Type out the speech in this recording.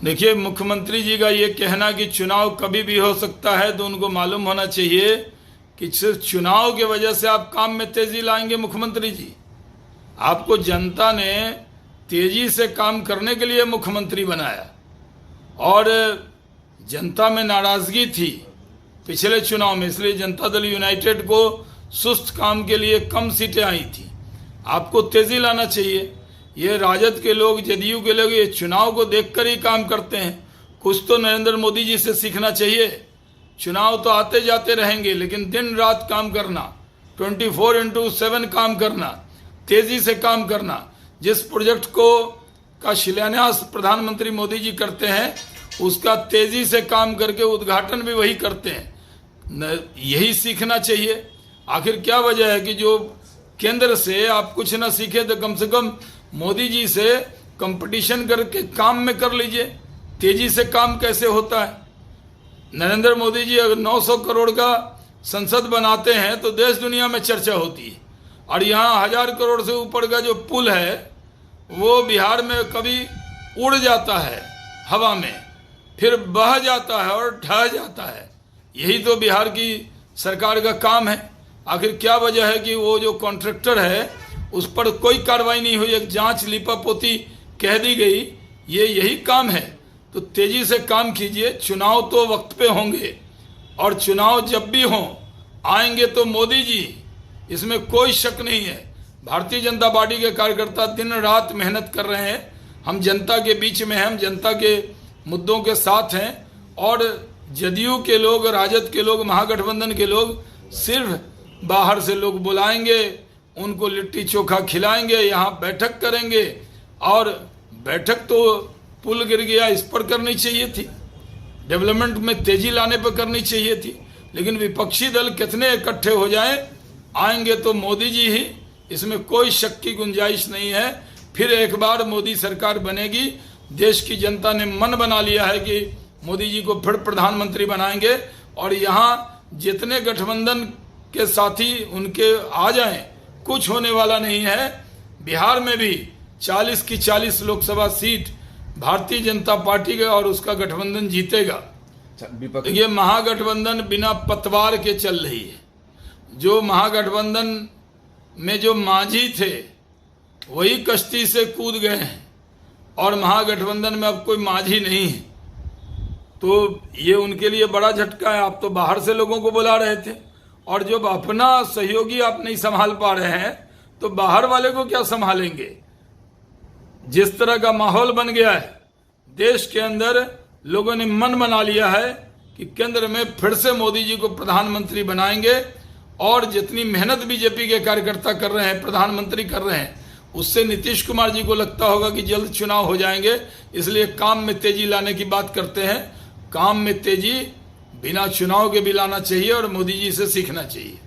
देखिए, मुख्यमंत्री जी का ये कहना कि चुनाव कभी भी हो सकता है, तो उनको मालूम होना चाहिए कि सिर्फ चुनाव की वजह से आप काम में तेजी लाएंगे। मुख्यमंत्री जी, आपको जनता ने तेजी से काम करने के लिए मुख्यमंत्री बनाया और जनता में नाराजगी थी पिछले चुनाव में, इसलिए जनता दल यूनाइटेड को सुस्त काम के लिए कम सीटें आई थी। आपको तेजी लाना चाहिए। ये राजद के लोग, जदयू के लोग ये चुनाव को देखकर ही काम करते हैं। कुछ तो नरेंद्र मोदी जी से सीखना चाहिए। चुनाव तो आते जाते रहेंगे, लेकिन दिन रात काम करना, 24/7 काम करना, तेजी से काम करना। जिस प्रोजेक्ट का शिलान्यास प्रधानमंत्री मोदी जी करते हैं, उसका तेजी से काम करके उद्घाटन भी वही करते हैं। यही सीखना चाहिए। आखिर क्या वजह है कि जो केंद्र से आप कुछ ना सीखे, तो कम से कम मोदी जी से कंपटीशन करके काम में कर लीजिए। तेजी से काम कैसे होता है? नरेंद्र मोदी जी अगर 900 करोड़ का संसद बनाते हैं तो देश दुनिया में चर्चा होती है, और यहाँ 1000 करोड़ से ऊपर का जो पुल है वो बिहार में कभी उड़ जाता है हवा में, फिर बह जाता है और ढह जाता है। यही तो बिहार की सरकार का काम है। आखिर क्या वजह है कि वो जो कॉन्ट्रैक्टर है उस पर कोई कार्रवाई नहीं हुई, एक जांच लिपापोती कह दी गई। यही काम है। तो तेजी से काम कीजिए। चुनाव तो वक्त पे होंगे, और चुनाव जब भी हों आएंगे तो मोदी जी, इसमें कोई शक नहीं है। भारतीय जनता पार्टी के कार्यकर्ता दिन रात मेहनत कर रहे हैं। हम जनता के बीच में हैं, हम जनता के मुद्दों के साथ हैं। और जदयू के लोग, राजद के लोग, महागठबंधन के लोग सिर्फ बाहर से लोग बुलाएंगे, उनको लिट्टी चोखा खिलाएंगे, यहाँ बैठक करेंगे। और बैठक तो पुल गिर गया इस पर करनी चाहिए थी, डेवलपमेंट में तेजी लाने पर करनी चाहिए थी। लेकिन विपक्षी दल कितने इकट्ठे हो जाएं, आएंगे तो मोदी जी ही, इसमें कोई शक की गुंजाइश नहीं है। फिर एक बार मोदी सरकार बनेगी। देश की जनता ने मन बना लिया है कि मोदी जी को फिर प्रधानमंत्री बनाएंगे। और यहाँ जितने गठबंधन के साथी उनके आ जाएं, कुछ होने वाला नहीं है। बिहार में भी 40 की 40 लोकसभा सीट भारतीय जनता पार्टी का और उसका गठबंधन जीतेगा। ये महागठबंधन बिना पतवार के चल रही है। जो महागठबंधन में जो मांझी थे वही कश्ती से कूद गए हैं, और महागठबंधन में अब कोई मांझी नहीं है। तो ये उनके लिए बड़ा झटका है। आप तो बाहर से लोगों को बुला रहे थे, और जब अपना सहयोगी आप नहीं संभाल पा रहे हैं तो बाहर वाले को क्या संभालेंगे? जिस तरह का माहौल बन गया है देश के अंदर, लोगों ने मन बना लिया है कि केंद्र में फिर से मोदी जी को प्रधानमंत्री बनाएंगे। और जितनी मेहनत बीजेपी के कार्यकर्ता कर रहे हैं, प्रधानमंत्री कर रहे हैं, उससे नीतीश कुमार जी को लगता होगा कि जल्द चुनाव हो जाएंगे, इसलिए काम में तेजी लाने की बात करते हैं। काम में तेजी बिना चुनाव के भी लाना चाहिए और मोदी जी से सीखना चाहिए।